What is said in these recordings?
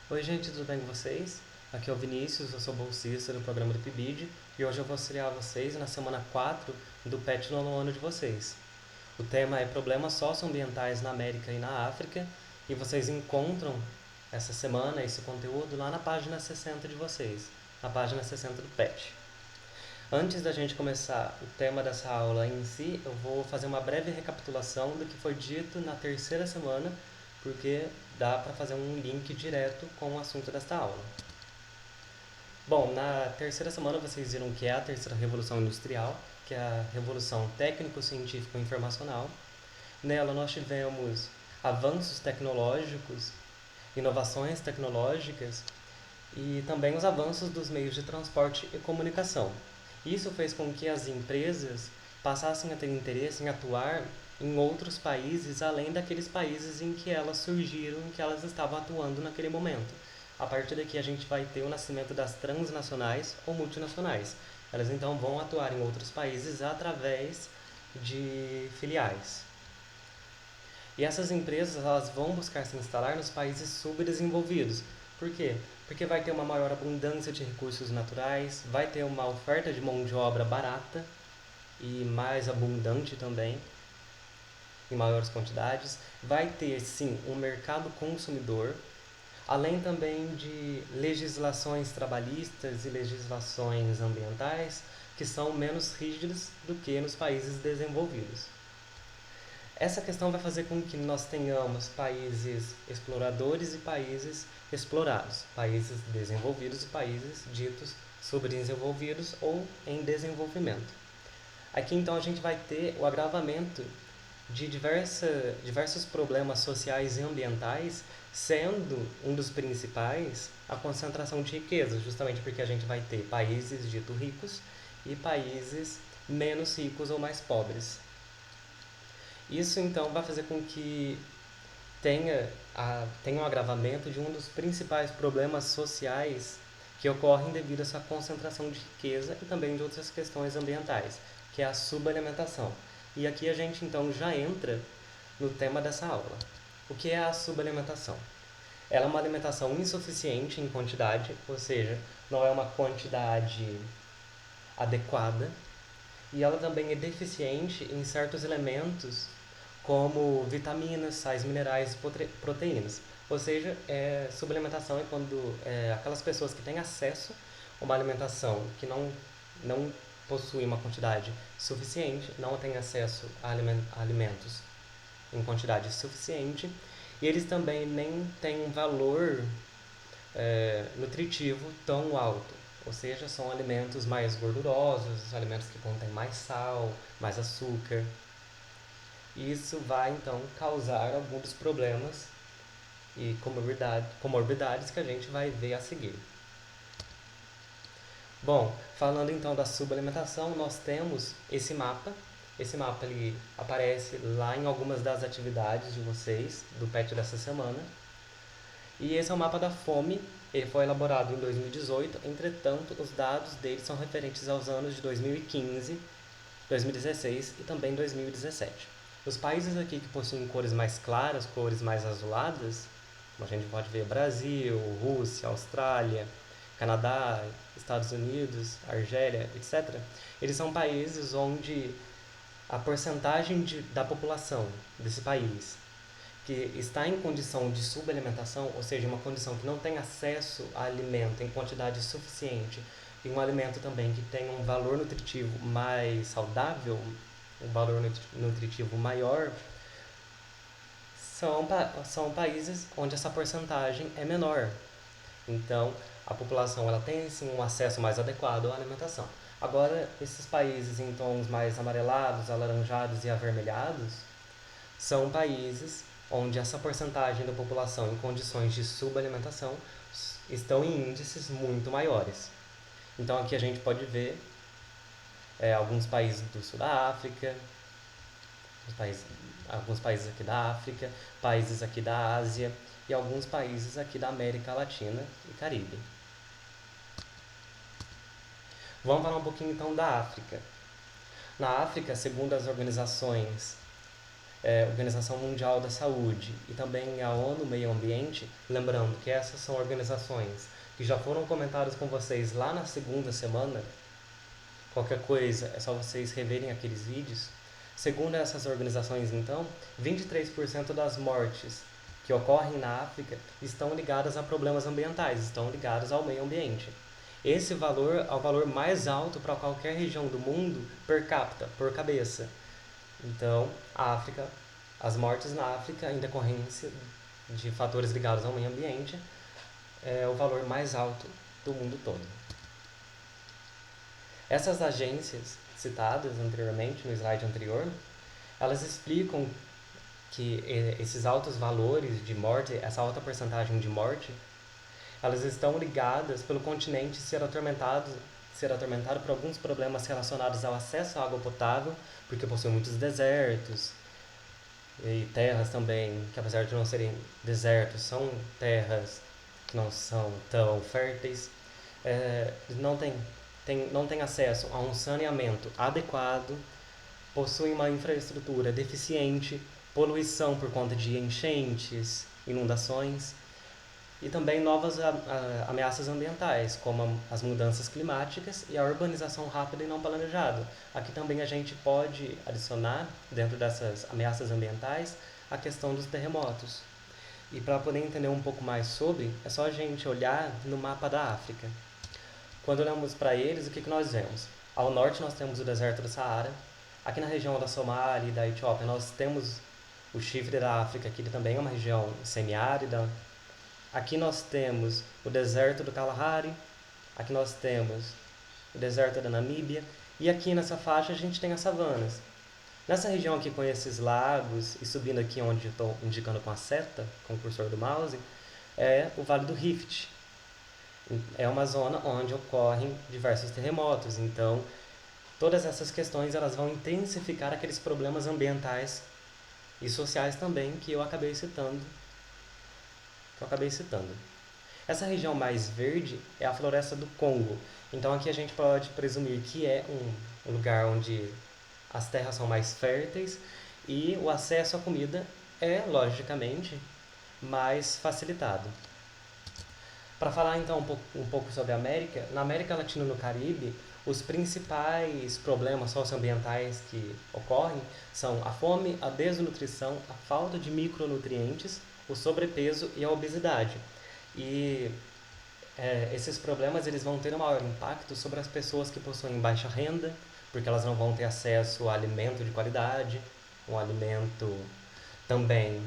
Oi gente, tudo bem com vocês? Aqui é o Vinícius, eu sou bolsista do programa do PIBID e hoje eu vou auxiliar vocês na semana 4 do PET nono ano de vocês. O tema é problemas socioambientais na América e na África e vocês encontram essa semana esse conteúdo lá na página 60 de vocês, na página 60 do PET. Antes da gente começar o tema dessa aula em si, eu vou fazer uma breve recapitulação do que foi dito na terceira semana, porque dá para fazer um link direto com o assunto desta aula. Bom, na terceira semana vocês viram que é a terceira revolução industrial, que é a revolução técnico-científico-informacional. Nela nós tivemos avanços tecnológicos, inovações tecnológicas e também os avanços dos meios de transporte e comunicação. Isso fez com que as empresas passassem a ter interesse em atuar em outros países além daqueles países em que elas surgiram, em que elas estavam atuando naquele momento. A partir daqui a gente vai ter o nascimento das transnacionais ou multinacionais. Elas então vão atuar em outros países através de filiais. E essas empresas elas vão buscar se instalar nos países subdesenvolvidos. Por quê? Porque vai ter uma maior abundância de recursos naturais, vai ter uma oferta de mão de obra barata e mais abundante também, em maiores quantidades, vai ter sim um mercado consumidor, além também de legislações trabalhistas e legislações ambientais que são menos rígidas do que nos países desenvolvidos. Essa questão vai fazer com que nós tenhamos países exploradores e países explorados, países desenvolvidos e países ditos subdesenvolvidos ou em desenvolvimento. Aqui então a gente vai ter o agravamento de diversos problemas sociais e ambientais, sendo um dos principais a concentração de riqueza, justamente porque a gente vai ter países ditos ricos e países menos ricos ou mais pobres. Isso então vai fazer com que tenha um agravamento de um dos principais problemas sociais que ocorrem devido a essa concentração de riqueza e também de outras questões ambientais, que é a subalimentação. E aqui a gente então já entra no tema dessa aula. O que é a subalimentação? Ela é uma alimentação insuficiente em quantidade, ou seja, não é uma quantidade adequada, e ela também é deficiente em certos elementos como vitaminas, sais minerais e proteínas. Ou seja, suplementação é quando aquelas pessoas que têm acesso a uma alimentação que não possui uma quantidade suficiente, não têm acesso a alimentos em quantidade suficiente, e eles também nem têm um valor nutritivo tão alto. Ou seja, são alimentos mais gordurosos, alimentos que contêm mais sal, mais açúcar. E isso vai então causar alguns dos problemas e comorbidades que a gente vai ver a seguir. Bom, falando então da subalimentação, nós temos esse mapa. Esse mapa ele aparece lá em algumas das atividades de vocês, do PET dessa semana. E esse é o mapa da fome. Ele foi elaborado em 2018, entretanto, os dados dele são referentes aos anos de 2015, 2016 e também 2017. Os países aqui que possuem cores mais claras, cores mais azuladas, como a gente pode ver Brasil, Rússia, Austrália, Canadá, Estados Unidos, Argélia, etc., eles são países onde a porcentagem da população desse país que está em condição de subalimentação, ou seja, uma condição que não tem acesso a alimento em quantidade suficiente e um alimento também que tem um valor nutritivo mais saudável, um valor nutritivo maior, são países onde essa porcentagem é menor. Então, a população ela tem sim um acesso mais adequado à alimentação. Agora, esses países em tons mais amarelados, alaranjados e avermelhados são países onde essa porcentagem da população em condições de subalimentação estão em índices muito maiores. Então, aqui a gente pode ver alguns países do sul da África, alguns países aqui da África, países aqui da Ásia e alguns países aqui da América Latina e Caribe. Vamos falar um pouquinho então da África. Na África, segundo as organizações Organização Mundial da Saúde e também a ONU Meio Ambiente, lembrando que essas são organizações que já foram comentadas com vocês lá na segunda semana. Qualquer coisa, é só vocês reverem aqueles vídeos. Segundo essas organizações, então, 23% das mortes que ocorrem na África estão ligadas a problemas ambientais, estão ligadas ao meio ambiente. Esse valor é o valor mais alto para qualquer região do mundo per capita, por cabeça. Então, a África, as mortes na África em decorrência de fatores ligados ao meio ambiente é o valor mais alto do mundo todo. Essas agências citadas anteriormente, no slide anterior, elas explicam que esses altos valores de morte, essa alta porcentagem de morte, elas estão ligadas pelo continente ser atormentado por alguns problemas relacionados ao acesso à água potável, porque possui muitos desertos e terras também, que apesar de não serem desertos, são terras que não são tão férteis, não tem acesso a um saneamento adequado, possuem uma infraestrutura deficiente, poluição por conta de enchentes, inundações e também novas ameaças ambientais, como as mudanças climáticas e a urbanização rápida e não planejada. Aqui também a gente pode adicionar, dentro dessas ameaças ambientais, a questão dos terremotos. E para poder entender um pouco mais sobre, é só a gente olhar no mapa da África. Quando olhamos para eles, o que nós vemos? Ao norte nós temos o deserto do Saara. Aqui na região da Somália e da Etiópia nós temos o chifre da África, que também é uma região semiárida. Aqui nós temos o deserto do Kalahari. Aqui nós temos o deserto da Namíbia. E aqui nessa faixa a gente tem as savanas. Nessa região aqui com esses lagos e subindo aqui onde eu estou indicando com a seta, com o cursor do mouse, é o Vale do Rift. É uma zona onde ocorrem diversos terremotos, então todas essas questões elas vão intensificar aqueles problemas ambientais e sociais também que eu acabei citando. Essa região mais verde é a floresta do Congo, então aqui a gente pode presumir que é um lugar onde as terras são mais férteis e o acesso à comida é, logicamente, mais facilitado. Para falar então um pouco sobre a América, na América Latina e no Caribe, os principais problemas socioambientais que ocorrem são a fome, a desnutrição, a falta de micronutrientes, o sobrepeso e a obesidade. E esses problemas eles vão ter um maior impacto sobre as pessoas que possuem baixa renda, porque elas não vão ter acesso a alimento de qualidade, um alimento também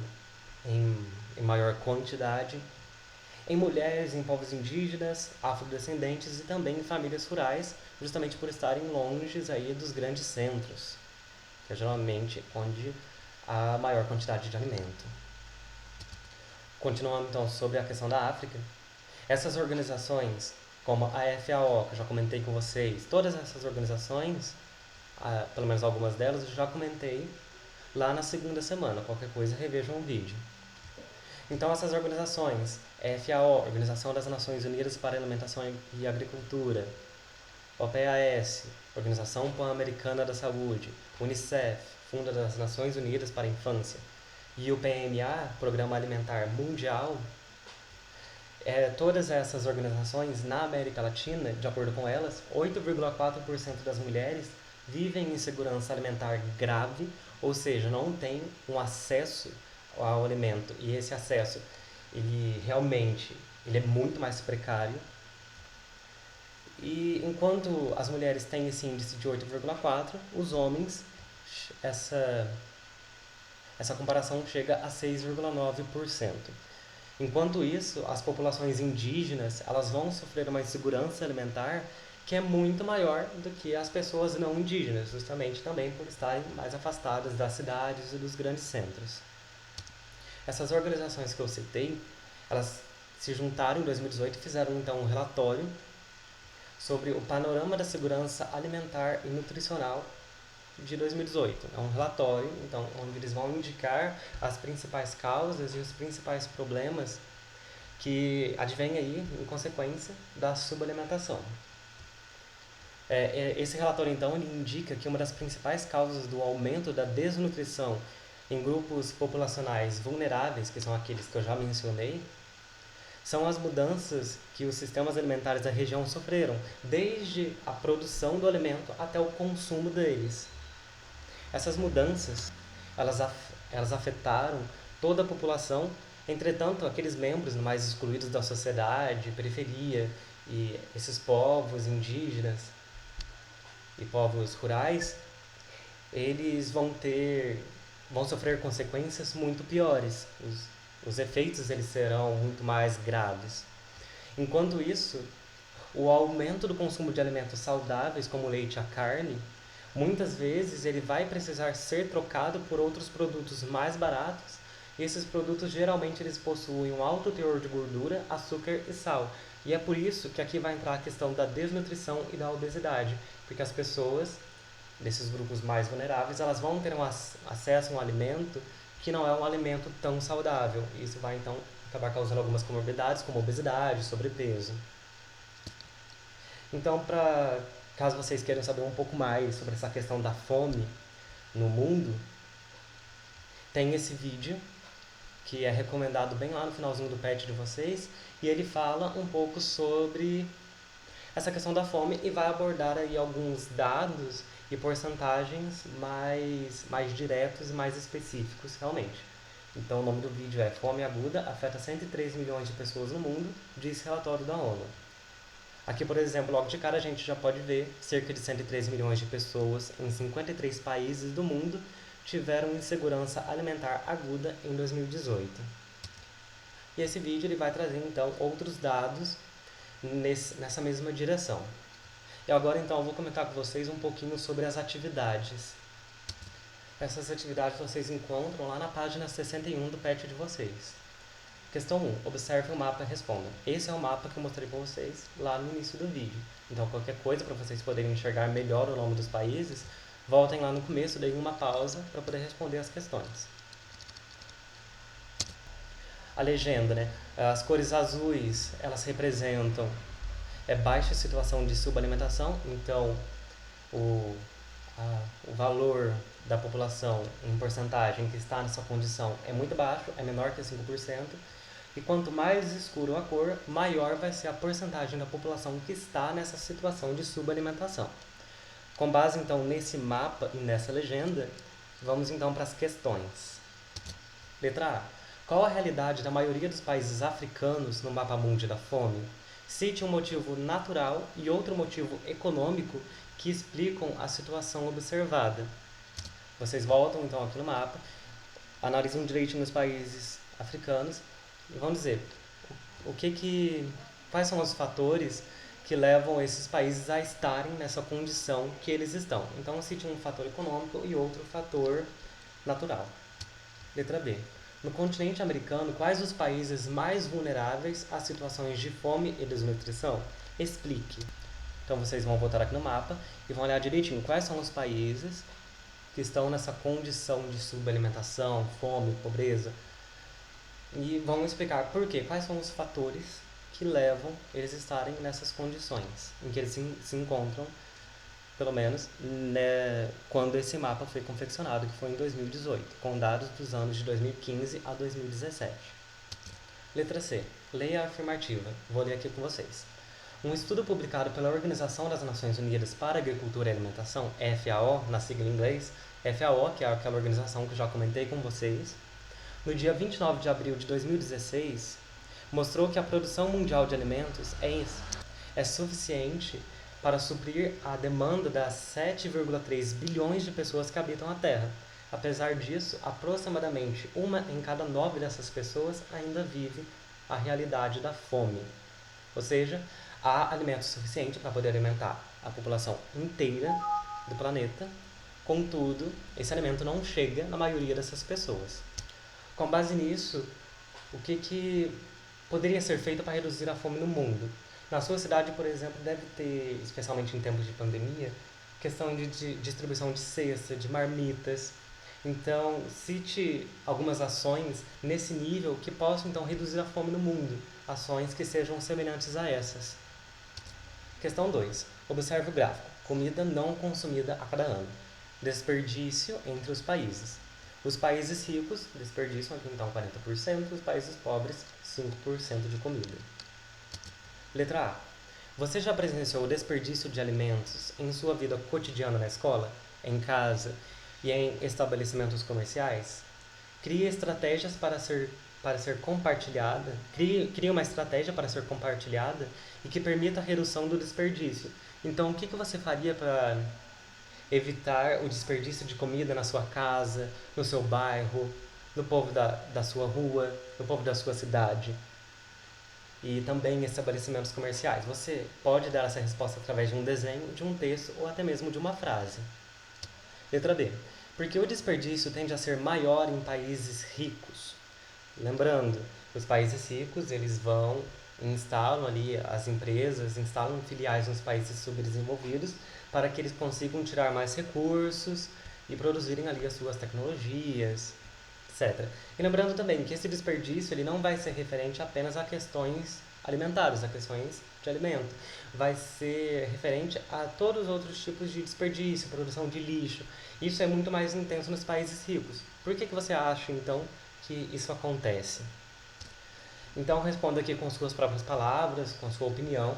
em maior quantidade, em mulheres, em povos indígenas, afrodescendentes e também em famílias rurais, justamente por estarem longe aí dos grandes centros, que é geralmente onde há maior quantidade de alimento. Continuando então sobre a questão da África, essas organizações, como a FAO, que eu já comentei com vocês, todas essas organizações, pelo menos algumas delas, eu já comentei lá na segunda semana. Qualquer coisa, revejam o vídeo. Então, essas organizações, FAO, Organização das Nações Unidas para a Alimentação e Agricultura, OPAS, Organização Pan-Americana da Saúde, UNICEF, Fundo das Nações Unidas para a Infância, e o PMA, Programa Alimentar Mundial, todas essas organizações na América Latina, de acordo com elas, 8,4% das mulheres vivem em insegurança alimentar grave, ou seja, não têm um acesso ao alimento, e esse acesso ele é muito mais precário. E enquanto as mulheres têm esse índice de 8,4, os homens essa comparação chega a 6,9%. Enquanto isso, as populações indígenas elas vão sofrer uma insegurança alimentar que é muito maior do que as pessoas não indígenas, justamente também por estarem mais afastadas das cidades e dos grandes centros. Essas organizações que eu citei, elas se juntaram em 2018 e fizeram então um relatório sobre o panorama da segurança alimentar e nutricional de 2018. É um relatório, então, onde eles vão indicar as principais causas e os principais problemas que advêm aí em consequência da subalimentação. Esse relatório, então, ele indica que uma das principais causas do aumento da desnutrição em grupos populacionais vulneráveis, que são aqueles que eu já mencionei, são as mudanças que os sistemas alimentares da região sofreram, desde a produção do alimento até o consumo deles. Essas mudanças, elas afetaram toda a população, entretanto, aqueles membros mais excluídos da sociedade, periferia, e esses povos indígenas e povos rurais, eles vão sofrer consequências muito piores. Os efeitos eles serão muito mais graves. Enquanto isso, o aumento do consumo de alimentos saudáveis, como o leite e a carne, muitas vezes ele vai precisar ser trocado por outros produtos mais baratos, e esses produtos geralmente eles possuem um alto teor de gordura, açúcar e sal. E é por isso que aqui vai entrar a questão da desnutrição e da obesidade, porque as pessoas desses grupos mais vulneráveis, elas vão ter acesso a um alimento que não é um alimento tão saudável. E isso vai então acabar causando algumas comorbidades, como obesidade, sobrepeso. Então, caso vocês queiram saber um pouco mais sobre essa questão da fome no mundo, tem esse vídeo que é recomendado bem lá no finalzinho do patch de vocês, e ele fala um pouco sobre essa questão da fome e vai abordar aí alguns dados e porcentagens mais diretos e mais específicos realmente. Então o nome do vídeo é Fome Aguda afeta 103 milhões de pessoas no mundo, diz relatório da ONU. Aqui, por exemplo, logo de cara a gente já pode ver cerca de 103 milhões de pessoas em 53 países do mundo tiveram insegurança alimentar aguda em 2018. E esse vídeo ele vai trazer então outros dados nessa mesma direção. E agora então eu vou comentar com vocês um pouquinho sobre as atividades. Essas atividades vocês encontram lá na página 61 do patch de vocês. Questão 1. Observe o mapa e responda. Esse é o mapa que eu mostrei para vocês lá no início do vídeo. Então qualquer coisa para vocês poderem enxergar melhor o nome dos países, voltem lá no começo, deem uma pausa para poder responder as questões. A legenda, né? As cores azuis, elas representam baixa situação de subalimentação, então o valor da população em porcentagem que está nessa condição é muito baixo, é menor que 5%, e quanto mais escuro a cor, maior vai ser a porcentagem da população que está nessa situação de subalimentação. Com base então nesse mapa e nessa legenda, vamos então para as questões. Letra A. Qual a realidade da maioria dos países africanos no mapa mundi da fome? Cite um motivo natural e outro motivo econômico que explicam a situação observada. Vocês voltam então aqui no mapa, analisam direitinho os países africanos e vão dizer quais são os fatores que levam esses países a estarem nessa condição que eles estão. Então cite um fator econômico e outro fator natural. Letra B. No continente americano, quais os países mais vulneráveis a situações de fome e desnutrição? Explique. Então vocês vão voltar aqui no mapa e vão olhar direitinho quais são os países que estão nessa condição de subalimentação, fome, pobreza. E vão explicar por quê, quais são os fatores que levam eles a estarem nessas condições, em que eles se encontram, pelo menos, né, quando esse mapa foi confeccionado, que foi em 2018, com dados dos anos de 2015 a 2017. Letra C. Leia a afirmativa. Vou ler aqui com vocês. Um estudo publicado pela Organização das Nações Unidas para a Agricultura e Alimentação, FAO, na sigla em inglês, FAO, que é aquela organização que eu já comentei com vocês, no dia 29 de abril de 2016, mostrou que a produção mundial de alimentos é suficiente para suprir a demanda das 7,3 bilhões de pessoas que habitam a Terra. Apesar disso, aproximadamente 1 em cada 9 dessas pessoas ainda vive a realidade da fome. Ou seja, há alimento suficiente para poder alimentar a população inteira do planeta, contudo, esse alimento não chega na maioria dessas pessoas. Com base nisso, o que poderia ser feito para reduzir a fome no mundo? Na sua cidade, por exemplo, deve ter, especialmente em tempos de pandemia, questão de distribuição de cesta, de marmitas. Então, cite algumas ações nesse nível que possam, então, reduzir a fome no mundo. Ações que sejam semelhantes a essas. Questão 2. Observe o gráfico. Comida não consumida a cada ano. Desperdício entre os países. Os países ricos desperdiçam aqui então 40%, os países pobres 5% de comida. Letra A. Você já presenciou o desperdício de alimentos em sua vida cotidiana na escola, em casa e em estabelecimentos comerciais? Crie estratégias para ser compartilhada. Crie uma estratégia para ser compartilhada e que permita a redução do desperdício. Então, o que você faria para evitar o desperdício de comida na sua casa, no seu bairro, no povo da sua rua, no povo da sua cidade? E também em estabelecimentos comerciais. Você pode dar essa resposta através de um desenho, de um texto ou até mesmo de uma frase. Letra B. Porque o desperdício tende a ser maior em países ricos. Lembrando, os países ricos, eles vão instalam ali as empresas, instalam filiais nos países subdesenvolvidos para que eles consigam tirar mais recursos e produzirem ali as suas tecnologias, etc. E lembrando também que esse desperdício ele não vai ser referente apenas a questões alimentares, a questões de alimento. Vai ser referente a todos os outros tipos de desperdício, produção de lixo. Isso é muito mais intenso nos países ricos. Por que você acha, então, que isso acontece? Então responda aqui com suas próprias palavras, com sua opinião.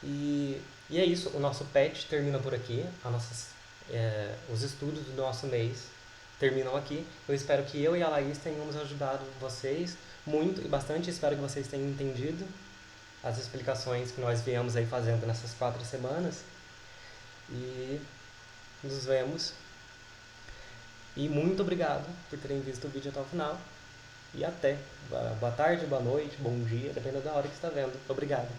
E é isso, o nosso PET termina por aqui, os estudos do nosso mês terminam aqui. Eu espero que eu e a Laís tenhamos ajudado vocês muito e bastante. Espero que vocês tenham entendido as explicações que nós viemos aí fazendo nessas 4 semanas. E nos vemos. E muito obrigado por terem visto o vídeo até o final. E até. Boa tarde, boa noite, bom dia, dependendo da hora que está vendo. Obrigado.